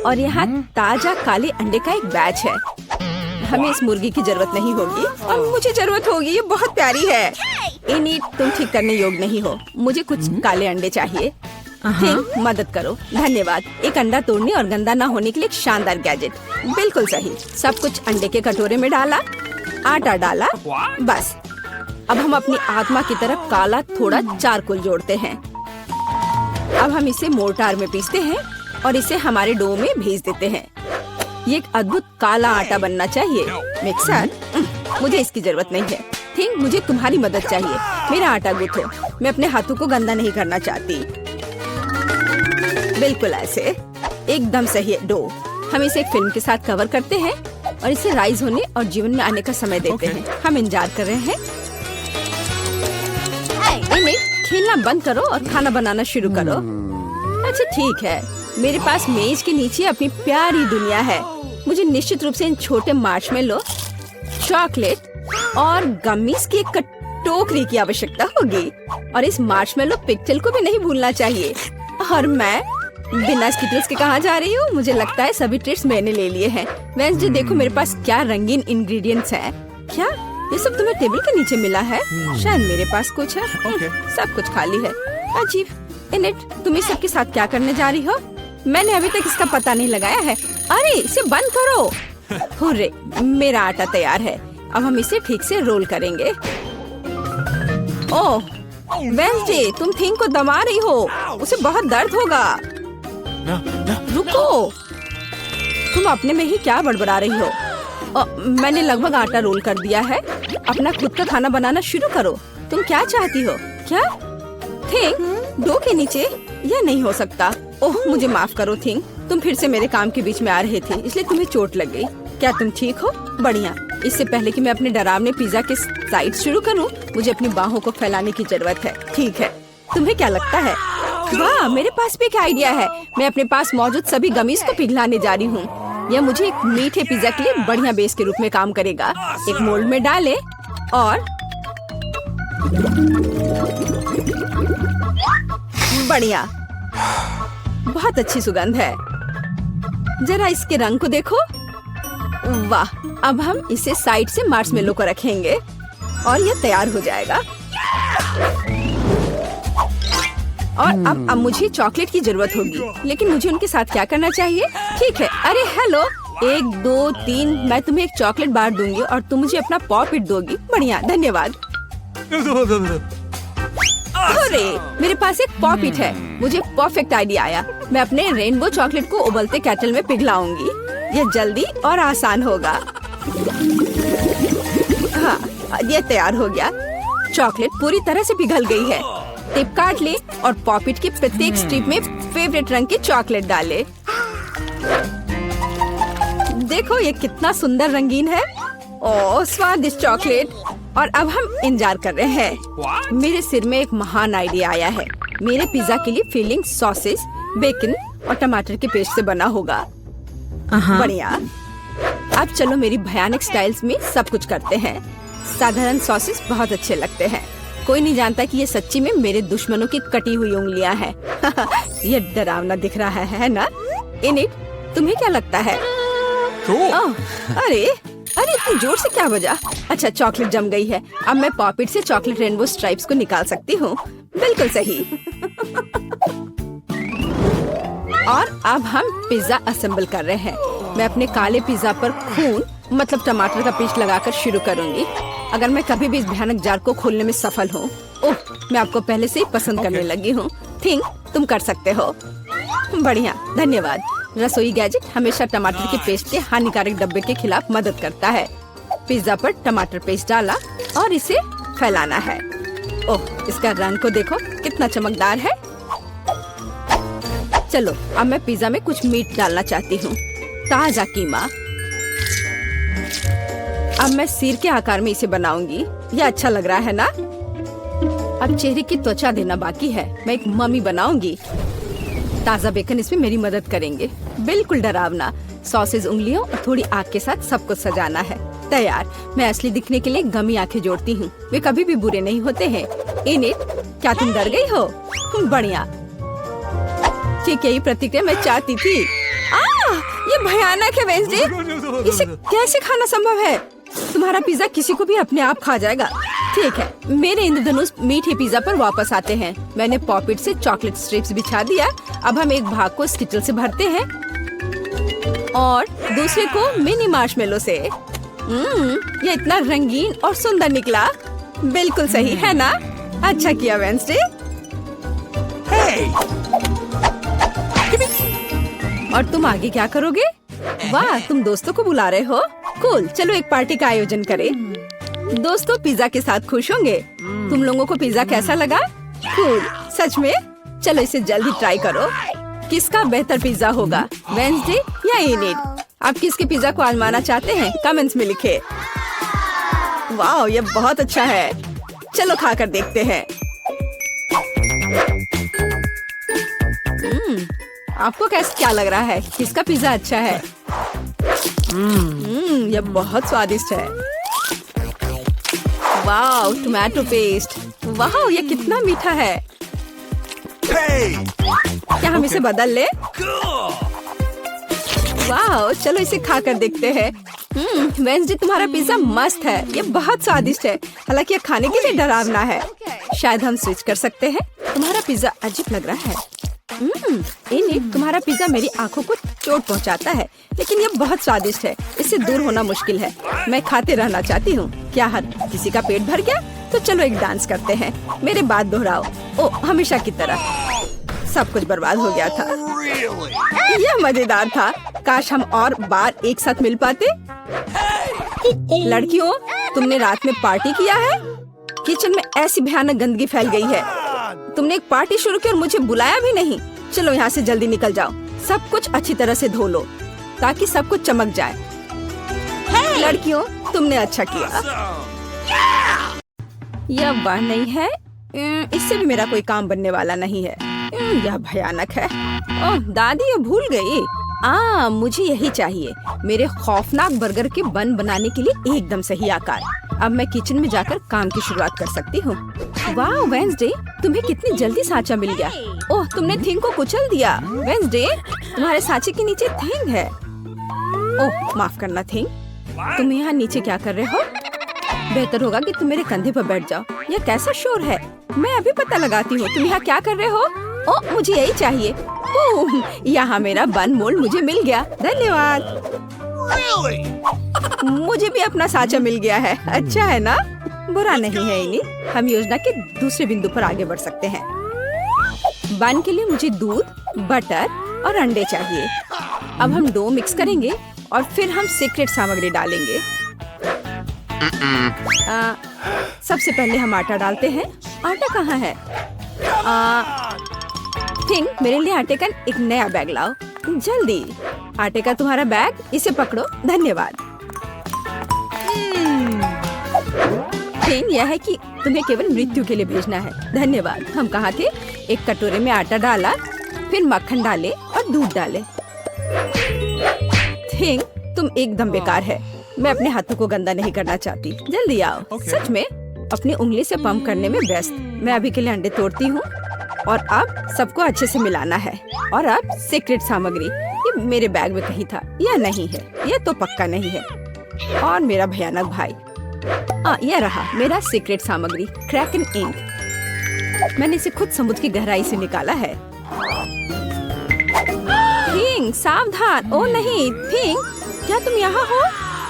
और यहाँ ताजा काले अंडे का एक बैच है। हमें इस मुर्गी की जरूरत नहीं होगी और मुझे जरूरत होगी। ये बहुत प्यारी है। इन्हीं तुम ठीक करने योग्य नहीं हो। मुझे कुछ काले अंडे चाहिए। ठीक, मदद करो। धन्यवाद। एक अंडा तोड़ने और गंदा ना होने के लिए एक शानदार गैजेट। बिल्कुल सही। सब कुछ अंडे के कटोरे में डाला, आटा डाला, बस। अब हम अपनी आत्मा की तरफ काला थोड़ा चारकोल जोड़ते हैं। अब हम इसे मोर्टार में पीसते हैं और इसे हमारे डो में भेज देते हैं। ये एक अद्भुत काला आटा बनना चाहिए। मिक्सर, मुझे इसकी जरूरत नहीं है। ठीक, मुझे तुम्हारी मदद चाहिए। मेरा आटा गूंथो। मैं अपने हाथों को गंदा नहीं करना चाहती। बिल्कुल ऐसे, एकदम सही है डो। हम इसे एक फिल्म के साथ कवर करते हैं और इसे राइज होने और जीवन में आने का समय देते हैं। हम इंतजार कर रहे हैं। खेलना बंद करो और खाना बनाना शुरू करो। अच्छा ठीक है, मेरे पास मेज के नीचे अपनी प्यारी दुनिया है। मुझे निश्चित रूप से इन छोटे मार्शमेलो, चॉकलेट और गम्मीज की एक टोकरी की आवश्यकता होगी। और इस मार्शमेलो पिक्चल को भी नहीं भूलना चाहिए। और मैं बिना स्किटल्स के कहाँ जा रही हूँ? मुझे लगता है सभी ट्रीट्स मैंने ले लिए हैं। वेंसडे, देखो मेरे पास क्या रंगीन इंग्रेडिएंट्स हैं। क्या ये सब तुम्हें टेबल के नीचे मिला है? शायद मेरे पास कुछ है। सब कुछ खाली है। अजीब। इनेट, तुम इस सब के साथ क्या करने जा रही हो? मैंने अभी तक इसका पता नहीं लगाया है। अरे इसे बंद करो। हुर्रे, मेरा आटा तैयार है। अब हम इसे ठीक से रोल करेंगे। ओह वेंसडे, तुम थिंग को दबा रही हो। उसे बहुत दर्द होगा। रुको, तुम अपने में ही क्या बड़बड़ा रही हो? मैंने लगभग आटा रोल कर दिया है। अपना खुद का खाना बनाना शुरू करो। तुम क्या चाहती हो? क्या थिंग डो के नीचे? यह नहीं हो सकता। ओह मुझे माफ करो थिंग, तुम फिर से मेरे काम के बीच में आ रहे थे, इसलिए तुम्हें चोट लग गई। क्या तुम ठीक हो? बढ़िया। इससे पहले कि मैं अपने डरावने पिज्जा के साइड शुरू करूं, मुझे अपनी बाहों को फैलाने की जरूरत है। ठीक है, तुम्हें क्या लगता है? वाह, मेरे पास भी एक आइडिया है। मैं अपने पास मौजूद सभी गमीज को पिघलाने जा रही हूँ। यह मुझे एक मीठे पिज्जा के लिए बढ़िया बेस के रूप में काम करेगा। एक मोल्ड में डालें और बढ़िया, बहुत अच्छी सुगंध है। जरा इसके रंग को देखो। वाह, अब हम इसे साइड से मार्शमेलो को रखेंगे और यह तैयार हो जाएगा। और अब मुझे चॉकलेट की जरूरत होगी, लेकिन मुझे उनके साथ क्या करना चाहिए? ठीक है। अरे हेलो, 1 2 3, मैं तुम्हें एक चॉकलेट बार दूंगी और तुम मुझे अपना पॉपिट दोगी। बढ़िया, धन्यवाद। अरे मेरे पास एक पॉपिट है। मुझे परफेक्ट आइडिया आया। मैं अपने रेनबो चॉकलेट को उबलते केटल में पिघलाऊंगी। यह जल्दी और आसान होगा। हाँ, यह तैयार हो गया। चॉकलेट पूरी तरह से पिघल गई है। टिप काट ले और पॉपिट की प्रत्येक स्ट्रिप में फेवरेट रंग की चॉकलेट डाले। देखो ये कितना सुंदर रंगीन है। ओह स्वादिष्ट चॉकलेट। और अब हम इंतजार कर रहे हैं। मेरे सिर में एक महान आइडिया आया है। मेरे पिज्जा के लिए फिलिंग सॉसेस, बेकन और टमाटर के पेस्ट से बना होगा। बढ़िया। अब चलो मेरी भयानक स्टाइल्स में सब कुछ करते हैं। साधारण सॉसेस बहुत अच्छे लगते हैं। कोई नहीं जानता कि ये सच्ची में मेरे दुश्मनों की कटी हुई उंगलियां हैं। ये डरावना दिख रहा है ना? इनिट, तुम्हें क्या लगता है? अरे इतनी जोर से क्या बजा? अच्छा, चॉकलेट जम गई है। अब मैं पॉपिट से चॉकलेट रेनबो स्ट्राइप्स को निकाल सकती हूँ। बिल्कुल सही। और अब हम पिज्जा असेंबल कर रहे हैं। मैं अपने काले पिज्जा पर खून मतलब टमाटर का पेस्ट लगाकर शुरू करूंगी। अगर मैं कभी भी इस भयानक जार को खोलने में सफल हूँ, ओह मैं आपको पहले से ही पसंद करने लगी हूँ। थिंक तुम कर सकते हो। बढ़िया, धन्यवाद। रसोई गैजेट हमेशा टमाटर के पेस्ट के हानिकारक डब्बे के खिलाफ मदद करता है। पिज्जा पर टमाटर पेस्ट डाला और इसे फैलाना है। ओह इसका रंग को देखो, कितना चमकदार है। चलो अब मैं पिज्जा में कुछ मीट डालना चाहती हूँ। ताजा कीमा। अब मैं सिर के आकार में इसे बनाऊंगी। यह अच्छा लग रहा है ना? अब चेहरे की त्वचा देना बाकी है। मैं एक मम्मी बनाऊंगी। ताजा बेकन इसमें मेरी मदद करेंगे। बिल्कुल डरावना। सॉसेज उंगलियों और थोड़ी आग के साथ सब कुछ सजाना है। तैयार। मैं असली दिखने के लिए गमी आंखें जोड़ती हूँ। वे कभी भी बुरे नहीं होते हैं। इनिट, क्या तुम डर गई हो? बढ़िया, ठीक यही प्रतिक्रिया मैं चाहती थी। ये भयानक है वेंसडे। इसे कैसे खाना संभव है? तुम्हारा पिज्जा किसी को भी अपने आप खा जाएगा। ठीक है, मेरे इंद्रधनुष मीठे पिज्जा पर वापस आते हैं। मैंने पॉपिट से चॉकलेट स्ट्रिप्स बिछा दिया। अब हम एक भाग को स्किटल से भरते हैं और दूसरे को मिनी मार्शमेलो से। ये इतना रंगीन और सुंदर निकला। बिल्कुल सही है ना? अच्छा किया वेंसडे। और तुम आगे क्या करोगे? वाह, तुम दोस्तों को बुला रहे हो? कूल, चलो एक पार्टी का आयोजन करें। दोस्तों पिज्जा के साथ खुश होंगे। तुम लोगों को पिज्जा कैसा लगा? कूल, सच में? चलो इसे जल्दी ट्राई करो। किसका बेहतर पिज्जा होगा, वेंसडे या एनिड? आप किसके पिज्जा को आजमाना चाहते हैं? कमेंट्स में लिखे। वाह, ये बहुत अच्छा है। चलो खाकर देखते हैं। आपको क्या लग रहा है? किसका पिज्जा अच्छा है? ये बहुत स्वादिष्ट है। वाह, टोमेटो पेस्ट। वाह, ये कितना मीठा है। क्या हम इसे बदल ले? वाह, चलो इसे खाकर देखते हैं। वेंसडे, तुम्हारा पिज्जा मस्त है। ये बहुत स्वादिष्ट है, हालांकि ये खाने के लिए डरावना है। शायद हम स्विच कर सकते हैं। तुम्हारा पिज्जा अजीब लग रहा है। एनिड, तुम्हारा पिज्जा मेरी आंखों को चोट पहुंचाता है, लेकिन ये बहुत स्वादिष्ट है। इससे दूर होना मुश्किल है। मैं खाते रहना चाहती हूँ। क्या हर किसी का पेट भर गया? तो चलो एक डांस करते हैं। मेरे बात दोहराओ। ओ, हमेशा की तरह। सब कुछ बर्बाद हो गया था। यह मजेदार था। काश हम और बार एक साथ मिल पाते। लड़कियों, तुमने रात में पार्टी किया है? किचन में ऐसी भयानक गंदगी फैल गई है। तुमने एक पार्टी शुरू की और मुझे बुलाया भी नहीं। चलो यहाँ से जल्दी निकल जाओ। सब कुछ अच्छी तरह से धो लो ताकि सब कुछ चमक जाए। लड़कियों, तुमने अच्छा किया। यह वह नहीं है। इससे भी मेरा कोई काम बनने वाला नहीं है। यह भयानक है। ओह दादी, ये भूल गई। मुझे यही चाहिए। मेरे खौफनाक बर्गर के बन बनाने के लिए एकदम सही आकार। अब मैं किचन में जाकर काम की शुरुआत कर सकती हूँ। वाह वेंसडे, तुम्हें कितनी जल्दी सांचा मिल गया। ओह, तुमने थिंग को कुचल दिया। वेंसडे, तुम्हारे सांचे के नीचे थिंग है। ओह माफ करना थिंग, तुम यहाँ नीचे क्या कर रहे हो? बेहतर होगा कि तुम मेरे कंधे पर बैठ जाओ। यह कैसा शोर है? मैं अभी पता लगाती हूँ। तुम यहाँ क्या कर रहे हो? ओह, मुझे यही चाहिए। यहाँ मेरा बन मोल्ड मुझे मिल गया। धन्यवाद। मुझे भी अपना सांचा मिल गया है। अच्छा है ना? बुरा नहीं है इनी। हम योजना के दूसरे बिंदु पर आगे बढ़ सकते हैं। बन के लिए मुझे दूध, बटर और अंडे चाहिए। अब हम डो मिक्स करेंगे और फिर हम सीक्रेट सामग्री डालेंगे। सबसे पहले हम आटा डालते हैं। आटा कहाँ है? थिंग, मेरे लिए आटे का एक नया बैग लाओ जल्दी। आटे का तुम्हारा बैग, इसे पकड़ो। धन्यवाद। थिंग, यह है कि तुम्हें केवल मृत्यु के लिए भेजना है। धन्यवाद। हम कहाँ थे? एक कटोरे में आटा डाला, फिर मक्खन डाले और दूध डाले। थिंग, तुम एकदम बेकार है। मैं अपने हाथों को गंदा नहीं करना चाहती। जल्दी आओ। सच में अपनी उंगली से पंप करने में व्यस्त। मैं अभी के लिए अंडे तोड़ती हूँ और अब सबको अच्छे से मिलाना है। और अब सीक्रेट सामग्री, ये मेरे बैग में कहीं था। यह नहीं है, यह तो पक्का नहीं है। और मेरा भयानक भाई, यह रहा मेरा सीक्रेट सामग्री, क्रैकन इंक। मैंने इसे खुद समुद्र की गहराई से निकाला है। थिंग, सावधान। ओ नहीं थिंग, क्या तुम यहाँ हो?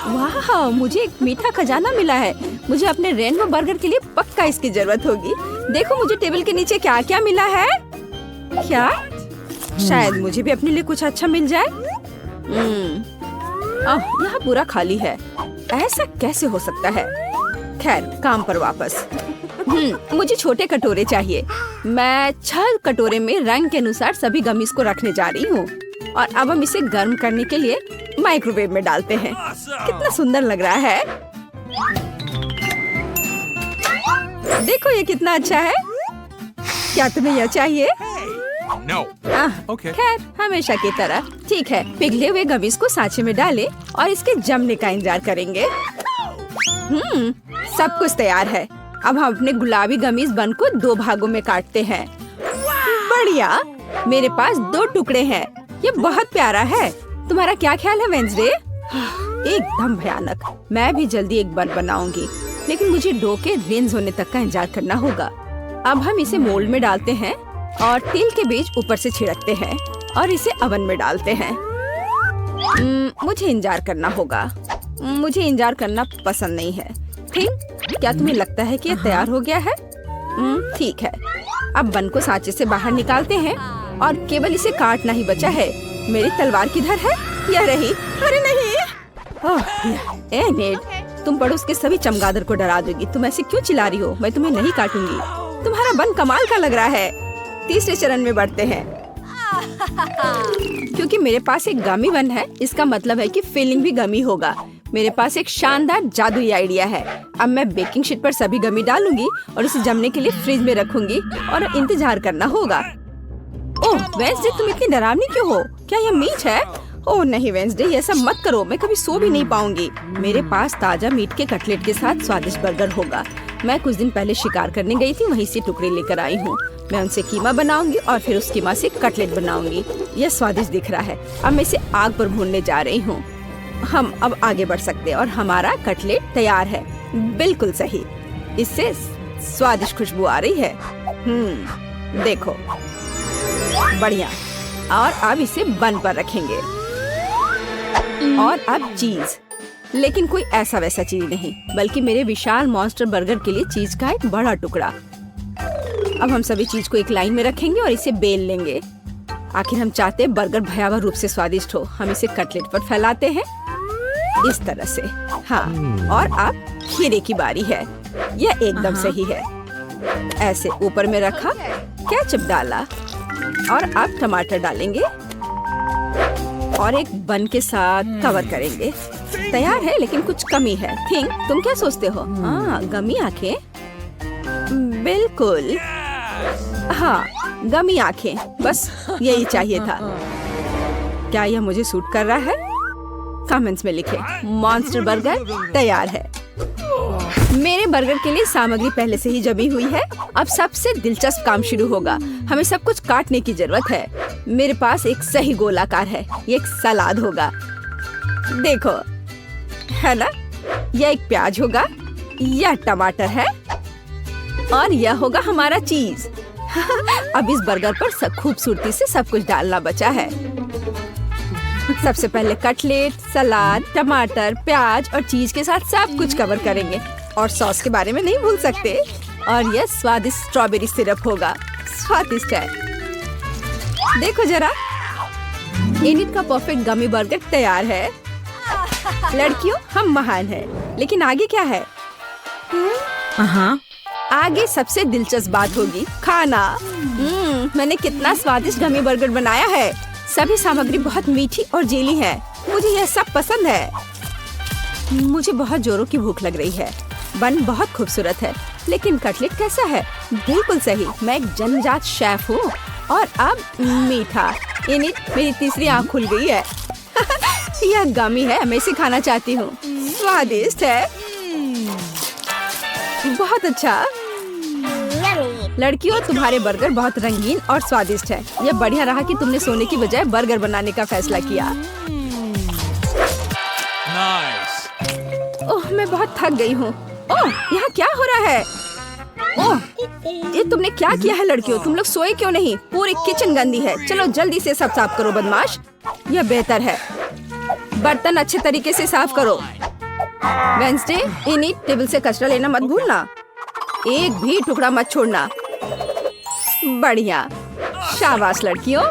वाह, मुझे एक मीठा खजाना मिला है। मुझे अपने रेनबो बर्गर के लिए पक्का इसकी जरूरत होगी। देखो मुझे टेबल के नीचे क्या क्या मिला है। क्या? शायद मुझे भी अपने लिए कुछ अच्छा मिल जाए। यहाँ पूरा खाली है। ऐसा कैसे हो सकता है? खैर, काम पर वापस। मुझे छोटे कटोरे चाहिए। मैं 6 कटोरे में रंग के अनुसार सभी गमीज को रखने जा रही हूँ। और अब हम इसे गर्म करने के लिए माइक्रोवेव में डालते हैं। कितना सुंदर लग रहा है। देखो ये कितना अच्छा है। क्या तुम्हें यह चाहिए? No. Okay. खैर, हमेशा की तरह। ठीक है, पिघले हुए गमीज को सांचे में डालें और इसके जमने का इंतजार करेंगे। सब कुछ तैयार है। अब हम अपने गुलाबी गमीज बन को 2 भागों में काटते हैं। बढ़िया, मेरे पास 2 टुकड़े हैं। ये बहुत प्यारा है। तुम्हारा क्या ख्याल है वेंसडे? एकदम भयानक। मैं भी जल्दी एक बन बनाऊंगी, लेकिन मुझे डो के रिंज होने तक का इंतजार करना होगा। अब हम इसे मोल्ड में डालते हैं और तिल के बीज ऊपर से छिड़कते हैं और इसे ओवन में डालते हैं। मुझे इंतजार करना होगा। मुझे इंतजार करना पसंद नहीं है। ठीक, क्या तुम्हें लगता है कि ये तैयार हो गया है? ठीक है। अब बन को सांचे से बाहर निकालते हैं और केवल इसे काटना ही बचा है। मेरी तलवार किधर है? यह रही। अरे नहीं। ए नेड, तुम पड़ोस के सभी चमगादड़ को डरा दोगी। तुम ऐसे क्यों चिल्ला रही हो? मैं तुम्हें नहीं काटूंगी। तुम्हारा बन कमाल का लग रहा है। तीसरे चरण में बढ़ते हैं। क्योंकि मेरे पास एक गमी बन है, इसका मतलब है कि फीलिंग भी गमी होगा। मेरे पास एक शानदार जादुई आइडिया है। अब मैं बेकिंग शीट पर सभी गमी डालूंगी और इसे जमने के लिए फ्रिज में रखूंगी और इंतजार करना होगा। ओह वेंसडे, तुम इतनी डरावनी क्यों हो? क्या यह मीट है? ओह नहीं वेंसडे, ये सब मत करो। मैं कभी सो भी नहीं पाऊंगी। मेरे पास ताजा मीट के कटलेट के साथ स्वादिष्ट बर्गर होगा। मैं कुछ दिन पहले शिकार करने गई थी, वहीं से टुकड़े लेकर आई हूँ। मैं उनसे कीमा बनाऊंगी और फिर उस कीमा से कटलेट बनाऊंगी। यह स्वादिष्ट दिख रहा है। अब मैं इसे आग पर भूनने जा रही हूँ। हम अब आगे बढ़ सकते हैं और हमारा कटलेट तैयार है। बिल्कुल सही, इससे स्वादिष्ट खुशबू आ रही है। देखो, बढ़िया। और अब इसे बन पर रखेंगे और अब चीज, लेकिन कोई ऐसा वैसा चीज नहीं, बल्कि मेरे विशाल मॉन्स्टर बर्गर के लिए चीज का एक बड़ा टुकड़ा। अब हम सभी चीज को एक लाइन में रखेंगे और इसे बेल लेंगे। आखिर हम चाहते हैं बर्गर भयावह रूप से स्वादिष्ट हो। हम इसे कटलेट पर फैलाते हैं इस तरह से। हाँ, और अब खीरे की बारी है। यह एकदम सही है। ऐसे ऊपर में रखा, केचप डाला और अब टमाटर डालेंगे और एक बन के साथ कवर करेंगे। तैयार है, लेकिन कुछ कमी है। थिंक, तुम क्या सोचते हो? गमी आंखें। बिल्कुल, हाँ, गमी आंखें, बस यही चाहिए था। क्या यह मुझे सूट कर रहा है? कमेंट्स में लिखें। मॉन्स्टर बर्गर तैयार है। मेरे बर्गर के लिए सामग्री पहले से ही जमी हुई है। अब सबसे दिलचस्प काम शुरू होगा। हमें सब कुछ काटने की जरूरत है। मेरे पास एक सही गोलाकार है। ये एक सलाद होगा। देखो, है ना? यह एक प्याज होगा, यह टमाटर है और यह होगा हमारा चीज। अब इस बर्गर पर खूबसूरती से सब कुछ डालना बचा है। सबसे पहले कटलेट, सलाद, टमाटर, प्याज और चीज के साथ सब कुछ कवर करेंगे। और सॉस के बारे में नहीं भूल सकते। और यह स्वादिष्ट स्ट्रॉबेरी सिरप होगा। स्वादिष्ट है। देखो जरा, इनिट का परफेक्ट गमी बर्गर तैयार है। लड़कियों, हम महान हैं, लेकिन आगे क्या है? आगे सबसे दिलचस्प बात होगी खाना। मैंने कितना स्वादिष्ट गमी बर्गर बनाया है। सभी सामग्री बहुत मीठी और जेली है। मुझे यह सब पसंद है। मुझे बहुत जोरों की भूख लग रही है। बन बहुत खूबसूरत है, लेकिन कटलेट कैसा है? बिल्कुल सही, मैं एक जन्मजात शेफ हूँ। और अब मीठा। इनिट, मेरी तीसरी आँख खुल गई है। यह गमी है, मैं इसे खाना चाहती हूँ। स्वादिष्ट है, बहुत अच्छा। लड़कियों, तुम्हारे बर्गर बहुत रंगीन और स्वादिष्ट है। यह बढ़िया रहा कि तुमने सोने की बजाय बर्गर बनाने का फैसला किया। ओह, मैं बहुत थक गई हूँ। ओह, यहाँ क्या हो रहा है? ओह, ये तुमने क्या किया है? लड़कियों, तुम लोग सोए क्यों नहीं? पूरी किचन गंदी है। चलो जल्दी से सब साफ करो बदमाश। यह बेहतर है। बर्तन अच्छे तरीके से साफ करो। वेंसडे, इनिट, टेबल से कचरा लेना मत भूलना। एक भी टुकड़ा मत छोड़ना। बढ़िया, शाबाश लड़कियों।